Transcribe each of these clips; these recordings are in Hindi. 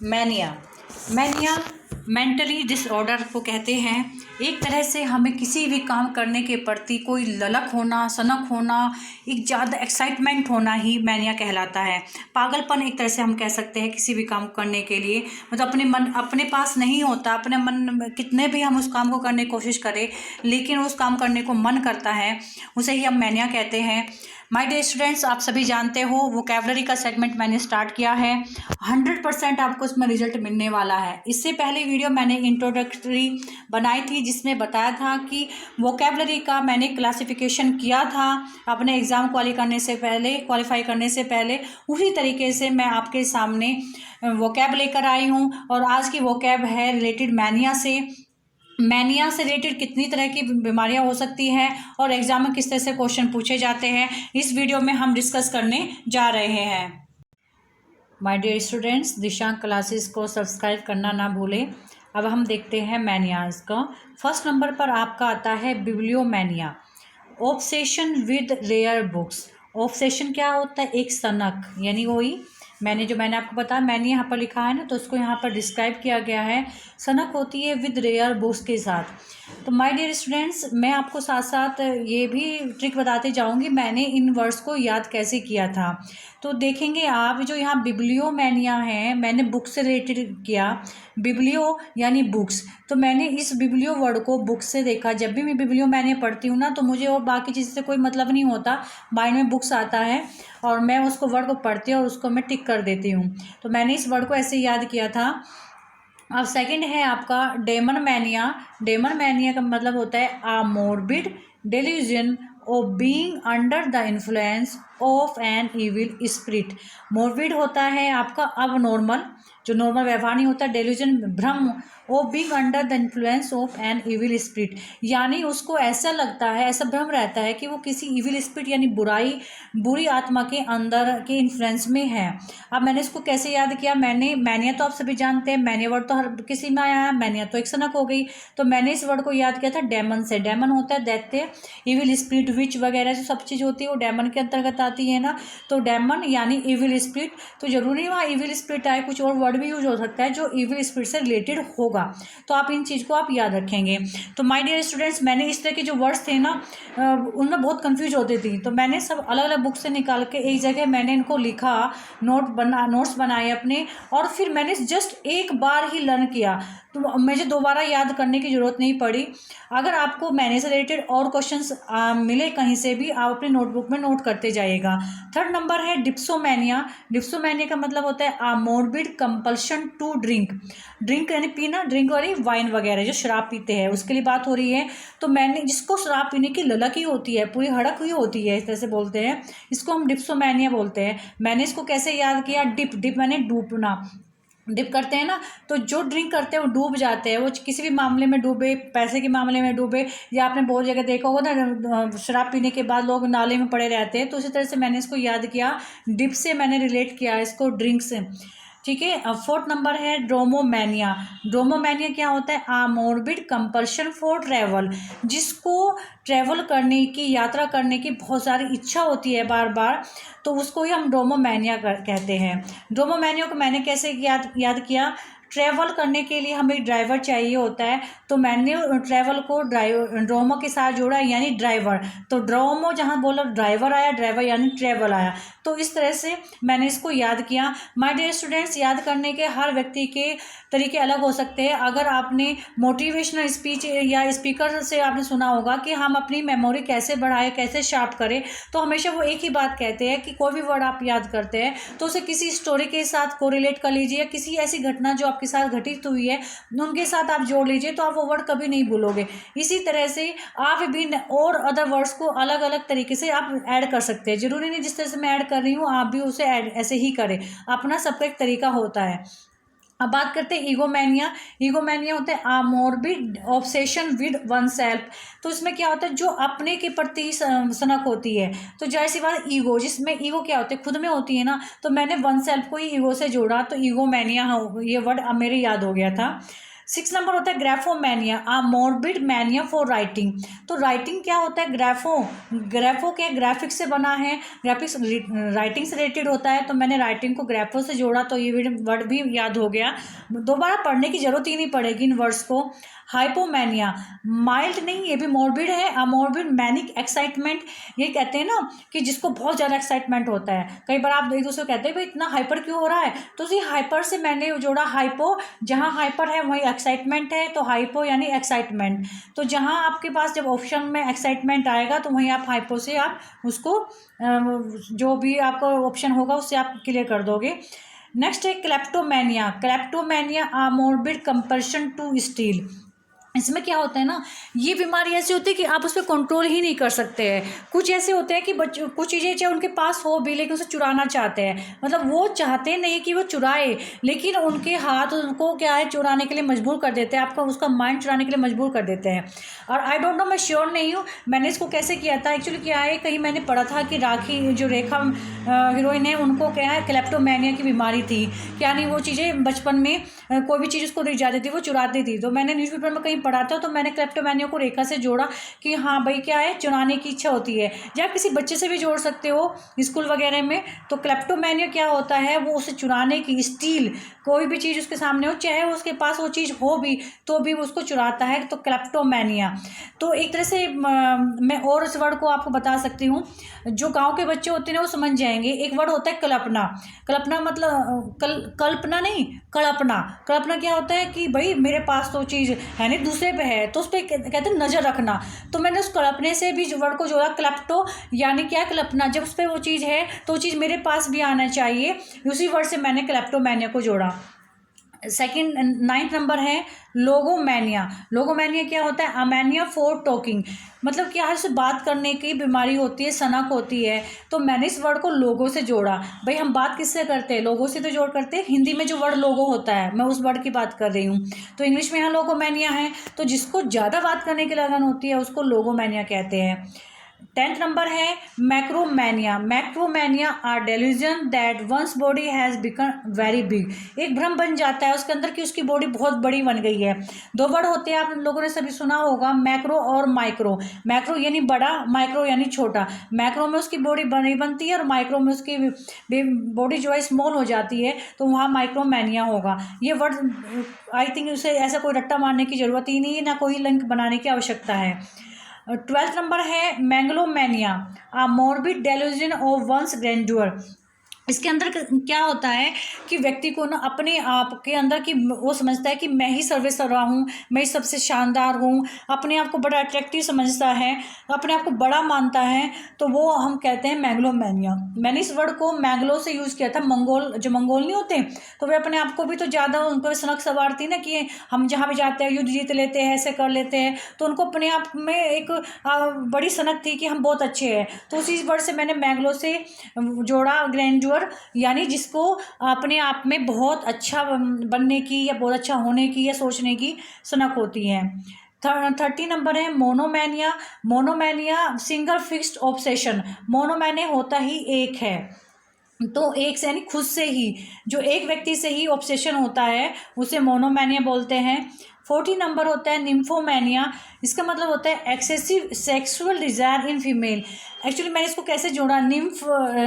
मैनिया मैनिया मेंटली डिसऑर्डर को कहते हैं। एक तरह से हमें किसी भी काम करने के प्रति कोई ललक होना, सनक होना, एक ज़्यादा एक्साइटमेंट होना ही मैनिया कहलाता है। पागलपन एक तरह से हम कह सकते हैं किसी भी काम करने के लिए, मतलब अपने पास नहीं होता, अपने मन में कितने भी हम उस काम को करने की कोशिश करें लेकिन उस काम करने को मन करता है, उसे ही हम मैनिया कहते हैं। माय डियर स्टूडेंट्स, आप सभी जानते हो वोकैबुलरी का सेगमेंट मैंने स्टार्ट किया है। 100% आपको इसमें रिजल्ट मिलने वाला है। इससे पहले वीडियो मैंने इंट्रोडक्टरी बनाई थी जिसमें बताया था कि वोकैबुलरी का मैंने क्लासिफिकेशन किया था अपने एग्ज़ाम क्वालिफाई करने से पहले। उसी तरीके से मैं आपके सामने वोकैब लेकर आई हूँ और आज की वोकैब है रिलेटेड मैनिया से। मैनिया से रिलेटेड कितनी तरह की बीमारियां हो सकती हैं और एग्जाम में किस तरह से क्वेश्चन पूछे जाते हैं, इस वीडियो में हम डिस्कस करने जा रहे हैं। My dear students, Dishank classes को सब्सक्राइब करना ना भूलें। अब हम देखते हैं मैनियाज का। फर्स्ट नंबर पर आपका आता है bibliomania, obsession with rare books. Obsession क्या होता है? एक सनक, यानी वही मैंने आपको बताया, मैंने यहाँ पर लिखा है ना, तो उसको यहाँ पर डिस्क्राइब किया गया है। सनक होती है विद रेयर बुक्स के साथ। तो माय डियर स्टूडेंट्स, मैं आपको साथ साथ ये भी ट्रिक बताते जाऊँगी मैंने इन वर्ड्स को याद कैसे किया था। तो देखेंगे आप, जो यहाँ बिब्लियोमैनिया है, मैंने बुक से रिलेटेड किया। बिब्लियो यानी बुक्स, तो मैंने इस बिब्लियो वर्ड को बुक से देखा। जब भी मैं बिब्लियोमैनिया पढ़ती हूँ ना, तो मुझे और बाकी चीज़ से कोई मतलब नहीं होता, माइंड में बुक्स आता है और मैं उसको वर्ड को पढ़ती हूँ और उसको मैं टिक कर देती हूँ। तो मैंने इस वर्ड को ऐसे याद किया था। अब सेकंड है आपका डेमोनमैनिया। डेमोनमैनिया का मतलब होता है a morbid delusion of being under the influence of an evil spirit. Morbid होता है आपका अब नॉर्मल, जो नॉर्मल व्यवहार नहीं होता। डेल्यूजन भ्रम, of being under the influence of an evil spirit, यानी उसको ऐसा लगता है, ऐसा भ्रम रहता है कि वो किसी इविल स्पिरिट यानी बुरी आत्मा के अंदर के इन्फ्लुएंस में है। अब मैंने इसको कैसे याद किया? मैनिया तो आप सभी जानते हैं, मैनिया वर्ड तो हर किसी में आया है, मैनिया तो एक सनक हो गई। तो मैंने इस वर्ड को याद किया था डेमन से। डेमन होता है दैत्य, इविल स्पिरिट, विच वगैरह जो सब चीज़ होती है वो डेमन के अंतर्गत आती है ना। तो डेमन यानी इविल स्पिरिट, तो जरूरी वहाँ इविल स्पिरिट आए, कुछ और वर्ड भी यूज हो सकता है जो इविल स्पिरिट से रिलेटेड होगा। तो आप इन चीज़ को आप याद रखेंगे। तो माय डियर स्टूडेंट्स, मैंने इस तरह के जो वर्ड्स थे ना, उनमें बहुत कंफ्यूज होती थी, तो मैंने सब अलग अलग बुक से निकाल के एक जगह मैंने इनको लिखा, नोट्स बनाए अपने, और फिर मैंने जस्ट एक बार ही लर्न किया, तो मुझे दोबारा याद करने की ज़रूरत नहीं पड़ी। अगर आपको मैंने से रिलेटेड और क्वेश्चंस मिले कहीं से भी, आप अपने नोटबुक में नोट करते जाइएगा। थर्ड नंबर है डिप्सोमैनिया। डिप्सोमैनिया का मतलब होता है a morbid compulsion to drink. Drink यानी पीना, ड्रिंक वाली वाइन वगैरह जो शराब पीते हैं उसके लिए बात हो रही है। तो मैंने जिसको शराब पीने की ललक ही होती है, पूरी हड़क हुई होती है, इस तरह से बोलते हैं, इसको हम डिप्सोमैनिया बोलते हैं। मैंने इसको कैसे याद किया? डिप मैंने डूबना, डिप करते हैं ना, तो जो ड्रिंक करते हैं वो डूब जाते हैं, वो किसी भी मामले में डूबे, पैसे के मामले में डूबे, या आपने बहुत जगह देखा होगा ना, शराब पीने के बाद लोग नाले में पड़े रहते हैं। तो उसी तरह से मैंने इसको याद किया, डिप से मैंने रिलेट किया इसको ड्रिंक से। ठीक है। अब फोर्थ नंबर है ड्रोमोमैनिया। ड्रोमोमैनिया क्या होता है? A morbid compulsion for travel, जिसको ट्रैवल करने की, यात्रा करने की बहुत सारी इच्छा होती है बार बार, तो उसको ही हम ड्रोमोमैनिया कहते हैं। ड्रोमोमैनिया को मैंने कैसे याद किया? ट्रैवल करने के लिए हमें ड्राइवर चाहिए होता है, तो मैंने ट्रैवल को ड्रोमो के साथ जोड़ा, यानी ड्राइवर। तो ड्रोमो जहाँ बोला ड्राइवर आया, ड्राइवर यानी ट्रैवल आया। तो इस तरह से मैंने इसको याद किया। माय डियर स्टूडेंट्स, याद करने के हर व्यक्ति के तरीके अलग हो सकते हैं। अगर आपने मोटिवेशनल स्पीच या स्पीकर से आपने सुना होगा कि हम अपनी मेमोरी कैसे बढ़ाएं, कैसे शार्प करें, तो हमेशा वो एक ही बात कहते हैं कि कोई भी वर्ड आप याद करते हैं तो उसे किसी स्टोरी के साथ कोरिलेट कर लीजिए, किसी ऐसी घटना जो आपके साथ घटित हुई है उनके साथ आप जोड़ लीजिए, तो आप वो वर्ड कभी नहीं भूलोगे। इसी तरह से आप विभिन्न और अदर वर्ड्स को अलग अलग तरीके से आप ऐड कर सकते हैं। जरूरी नहीं जिस तरह से मैं ऐड कर रही हूँ आप भी उसे ऐड ऐसे ही करें, अपना सबका एक तरीका होता है। अब बात करते हैं ईगोमैनिया। ईगोमैनिया होता है a morbid obsession with one self. तो इसमें क्या होता है? जो अपने के प्रति सनक होती है। तो जाहिर सी बात, ईगो, जिसमें ईगो क्या होती है? खुद में होती है ना, तो मैंने वन सेल्फ को ही ईगो से जोड़ा, तो ईगोमैनिया ये वर्ड अब मेरे याद हो गया था। 6 नंबर होता है ग्राफोमेनिया, आ मॉर्बिड मैनिया फॉर राइटिंग। तो राइटिंग क्या होता है, ग्राफो के ग्राफिक्स से बना है, ग्राफिक्स राइटिंग से रिलेटेड होता है, तो मैंने राइटिंग को ग्राफो से जोड़ा तो ये वर्ड भी याद हो गया, दोबारा पढ़ने की जरूरत ही नहीं पड़ेगी इन वर्ड्स को। हाइपोमैनिया, माइल्ड नहीं, ये भी मॉर्बिड है, अमॉर्बिड मैनिक एक्साइटमेंट, ये कहते हैं ना कि जिसको बहुत ज़्यादा एक्साइटमेंट होता है। कई बार आप एक दूसरे को कहते हैं भाई इतना हाइपर क्यों हो रहा है, तो उसी हाइपर से मैंने जोड़ा हाइपो, जहाँ हाइपर है वहीं एक्साइटमेंट है, तो हाइपो यानी एक्साइटमेंट। तो जहाँ आपके पास जब ऑप्शन में एक्साइटमेंट आएगा तो वहीं आप हाइपो से आप उसको जो भी आपका ऑप्शन होगा उससे आप क्लियर कर दोगे। नेक्स्ट है kleptomania, kleptomania a morbid compulsion to steal. इसमें क्या होता है ना, ये बीमारी ऐसी होती है कि आप उस पर कंट्रोल ही नहीं कर सकते हैं। कुछ ऐसे होते हैं कि बच्चों कुछ चीज़ें चाहे उनके पास हो भी लेकिन उसे चुराना चाहते हैं, मतलब वो चाहते नहीं कि वो चुराए, लेकिन उनके हाथ उनको क्या है चुराने के लिए मजबूर कर देते हैं, आपका उसका माइंड चुराने के लिए मजबूर कर देते हैं। और आई डोंट नो, मैं श्योर नहीं हूँ मैंने इसको कैसे किया था। एक्चुअली क्या है, कहीं मैंने पढ़ा था कि राखी जो रेखा हीरोइन है उनको क्या है क्लेप्टोमेनिया की बीमारी थी, क्या नहीं वो चीज़ें बचपन में कोई भी चीज़ उसको दी जाती थी वो चुराती थी। तो मैंने न्यूज़पेपर में कहीं पढ़ा था, तो मैंने क्लेप्टोमेनिया को रेखा से जोड़ा कि हाँ भाई क्या है चुराने की इच्छा होती है, या किसी बच्चे से भी जोड़ सकते हो स्कूल वगैरह में। तो क्लेप्टोमेनिया क्या होता है, वो उसे चुराने की, स्टील, कोई भी चीज़ उसके सामने हो चाहे उसके पास वो चीज़ हो भी तो भी वो उसको चुराता है, तो क्लेप्टोमेनिया। तो एक तरह से मैं और इस वर्ड को आपको बता सकती हूँ, जो गांव के बच्चे होते हैं वो समझ जाएंगे। एक वर्ड होता है कल्पना, कल्पना मतलब कल्पना नहीं, कल्पना। कल्पना क्या होता है कि भाई मेरे पास तो चीज़ है नहीं दूसरे पे है, तो उस पर कहते हैं नज़र रखना। तो मैंने उस कल्पने से भी वर्ड को जोड़ा, क्लेप्टो यानी क्या कल्पना, जब उस पर वो चीज़ है तो वो चीज़ मेरे पास भी आना चाहिए, उसी वर्ड से मैंने क्लेप्टोमेनिया को जोड़ा। सेकंड 9th नंबर है लोगोमैनिया। लोगोमैनिया क्या होता है, अमैनिया फॉर टॉकिंग, मतलब क्या है, उससे बात करने की बीमारी होती है, सनक होती है। तो मैंने इस वर्ड को लोगों से जोड़ा, भाई हम बात किससे करते हैं, लोगों से तो जोड़ करते हैं। हिंदी में जो वर्ड लोगो होता है मैं उस वर्ड की बात कर रही हूँ, तो इंग्लिश में यहाँ लोगोमैनिया है, तो जिसको ज़्यादा बात करने की लगन होती है उसको लोगोमैनिया कहते हैं। 10th नंबर है macromania. Macromania are delusion that one's body has become very big, एक भ्रम बन जाता है उसके अंदर कि उसकी बॉडी बहुत बड़ी बन गई है। दो वर्ड होते हैं, आप लोगों ने सभी सुना होगा, मैक्रो और माइक्रो। मैक्रो यानी बड़ा, माइक्रो यानी छोटा। मैक्रो में उसकी बॉडी बड़ी बनती है और माइक्रो में उसकी बॉडी जो है स्मॉल हो जाती है, तो वहाँ माइक्रोमैनिया होगा। ये वर्ड आई थिंक उसे ऐसा कोई रट्टा मारने की ज़रूरत ही नहीं है, ना कोई लिंक बनाने की आवश्यकता है। 12th नंबर है megalomania, a morbid delusion of one's grandeur. इसके अंदर क्या होता है कि व्यक्ति को ना अपने आप के अंदर की वो समझता है कि मैं ही सर्वेसर्वा हूँ, मैं ही सबसे शानदार हूँ, अपने आप को बड़ा अट्रैक्टिव समझता है, अपने आप को बड़ा मानता है, तो वो हम कहते हैं मैंगलोमैनिया। मैंने इस वर्ड को मैंगलो से यूज़ किया था, मंगोल जो मंगोल नहीं होते तो वे अपने आप को भी तो ज़्यादा उन पर सनक सवार थी ना कि हम जहाँ भी जाते हैं युद्ध जीत लेते हैं, ऐसे कर लेते हैं, तो उनको अपने आप में एक बड़ी सनक थी कि हम बहुत अच्छे हैं। तो उसी वर्ड से मैंने मैंगलो से जोड़ा ग्रैंडर, यानी जिसको अपने आप में बहुत अच्छा बनने की या बहुत अच्छा होने की या सोचने की सनक होती है। 30 नंबर है मोनोमैनिया। मोनोमैनिया सिंगल फिक्स्ड ऑब्सेशन, मोनोमैनिया होता ही एक है, तो एक से यानी खुद से ही, जो एक व्यक्ति से ही ऑब्सेशन होता है उसे मोनोमैनिया बोलते हैं। 40 नंबर होता है निम्फोमैनिया। इसका मतलब होता है excessive sexual desire in female. Actually मैंने इसको कैसे जोड़ा, निम्फ,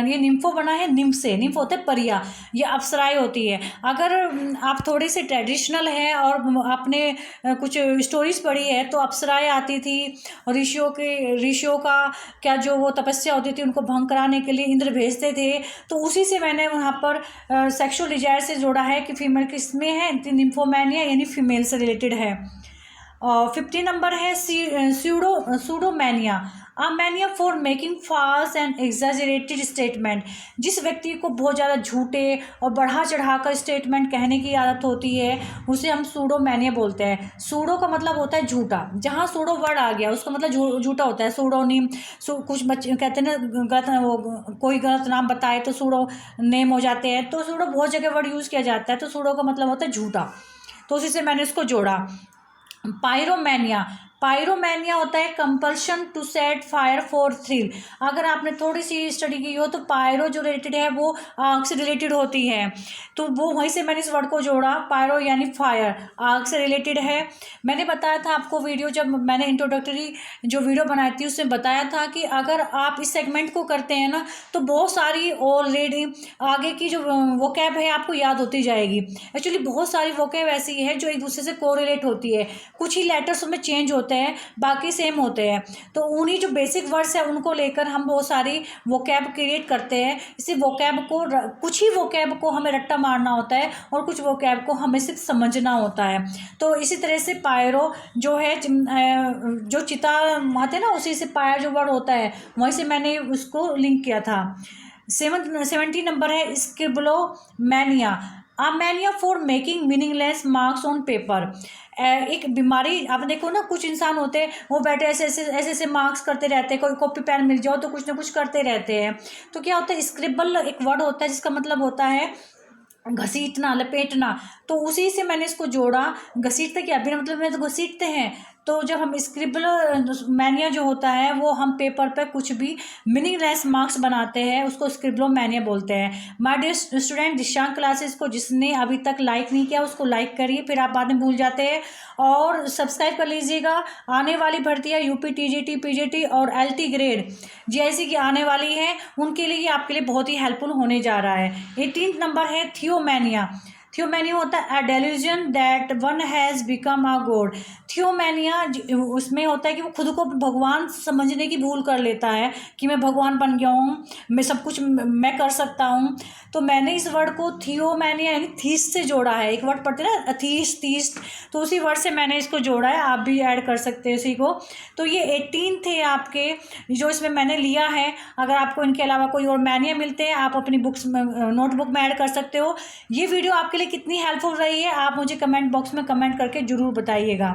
ये निम्फो बना है निम्फ से, निम्फ होता है परिया, ये अप्सराएं होती है। अगर आप थोड़े से ट्रेडिशनल हैं और आपने कुछ स्टोरीज पढ़ी है तो अप्सराएं आती थी, ऋषियों का क्या जो वो तपस्या होती थी उनको भंग कराने के लिए इंद्र भेजते थे, तो उसी से मैंने वहाँ पर सेक्सुअल डिजायर से जोड़ा है कि फीमेल किसमें है, निम्फोमैनिया यानी फीमेल से रिलेटेड है। 50 नंबर है pseudomania, a mania for making false and exaggerated statement. जिस व्यक्ति को बहुत ज़्यादा झूठे और बढ़ा चढ़ाकर स्टेटमेंट कहने की आदत होती है उसे हम सूडोमैनिया बोलते हैं। सूडो का मतलब होता है झूठा, जहाँ सूडो वर्ड आ गया उसका मतलब झूठा होता है। सूडोनिम, कुछ बच्चे कहते हैं ना गलत, वो कोई गलत नाम बताए तो सूडो नेम हो जाते हैं, तो सूडो बहुत जगह वर्ड यूज़ किया जाता है, तो सूडो का मतलब होता है झूठा, तो उसी से मैंने इसको जोड़ा। पायरोमैनिया, पायरोमैनिया होता है compulsion to set fire for thrill. अगर आपने थोड़ी सी स्टडी की हो तो पायरो जो रिलेटेड है वो आग से रिलेटेड होती है, तो वो वहीं से मैंने इस वर्ड को जोड़ा। पायरो यानी फायर, आग से रिलेटेड है। मैंने बताया था आपको वीडियो, जब मैंने इंट्रोडक्टरी जो वीडियो बनाई थी उसमें बताया था कि अगर आप इस सेगमेंट को करते हैं ना तो बहुत सारी ऑलरेडी आगे की जो वोकैब है आपको याद होती जाएगी। एक्चुअली बहुत सारी वोकैब ऐसी है जो एक दूसरे से कोरिलेट होती है, कुछ ही लेटर्स उसमें चेंज होते हैं, बाकी सेम होते हैं। तो उन्हीं जो बेसिक वर्ड्स है उनको लेकर हम बहुत सारी वोकैब क्रिएट करते हैं। इसी वोकैब को कुछ ही वोकैब को हमें रट्टा मारना होता है और कुछ वोकैब को हमें सिर्फ समझना होता है। तो इसी तरह से पायरो जो है जो चिता आते हैं ना, उसी से पायर जो वर्ड होता है वहीं से मैंने उसको लिंक किया था। 70 नंबर है scribblomania, a mania for making meaningless marks on paper. एक बीमारी, आप देखो ना कुछ इंसान होते हैं वो बैठे ऐसे ऐसे ऐसे ऐसे मार्क्स करते रहते हैं, कोई कॉपी पेन मिल जाओ तो कुछ ना कुछ करते रहते हैं। तो क्या होता है, स्क्रिबल एक वर्ड होता है जिसका मतलब होता है घसीटना, लपेटना। तो उसी से मैंने इसको जोड़ा। घसीटते क्या, बिना मतलब में तो घसीटते हैं। तो जब हम स्क्रिबल मैनिया जो होता है वो हम पेपर पे कुछ भी मीनिंगलेस मार्क्स बनाते हैं उसको स्क्रिब्लोमैनिया बोलते हैं। My dear student, Dishank classes को जिसने अभी तक लाइक नहीं किया उसको लाइक करिए, फिर आप बाद में भूल जाते हैं। और सब्सक्राइब कर लीजिएगा। आने वाली भर्तियाँ यूपी टीजीटी पीजीटी और एलटी ग्रेड जीआईसी की आने वाली है, उनके लिए आपके लिए बहुत ही हेल्पफुल होने जा रहा है। 18 नंबर है थियोमैनिया। थियोमैनिया होता है a delusion that one has become a god. Theomania उसमें होता है कि वो खुद को भगवान समझने की भूल कर लेता है कि मैं भगवान बन गया हूँ, मैं सब कुछ मैं कर सकता हूँ। तो मैंने इस वर्ड को थियोमैनिया यानी थीस से जोड़ा है। एक वर्ड पढ़ते हैं ना, अथीस तीस, तो उसी वर्ड से मैंने इसको जोड़ा है। आप भी ऐड कर सकते हैं इसी को। तो ये 18 थे आपके जो इसमें मैंने लिया है। अगर आपको इनके अलावा कोई और मैनिया मिलते हैं आप अपनी बुक्स में नोटबुक में ऐड कर सकते हो। ये वीडियो आपके लिए कितनी हेल्पफुल रही है आप मुझे कमेंट बॉक्स में कमेंट करके ज़रूर बताइएगा।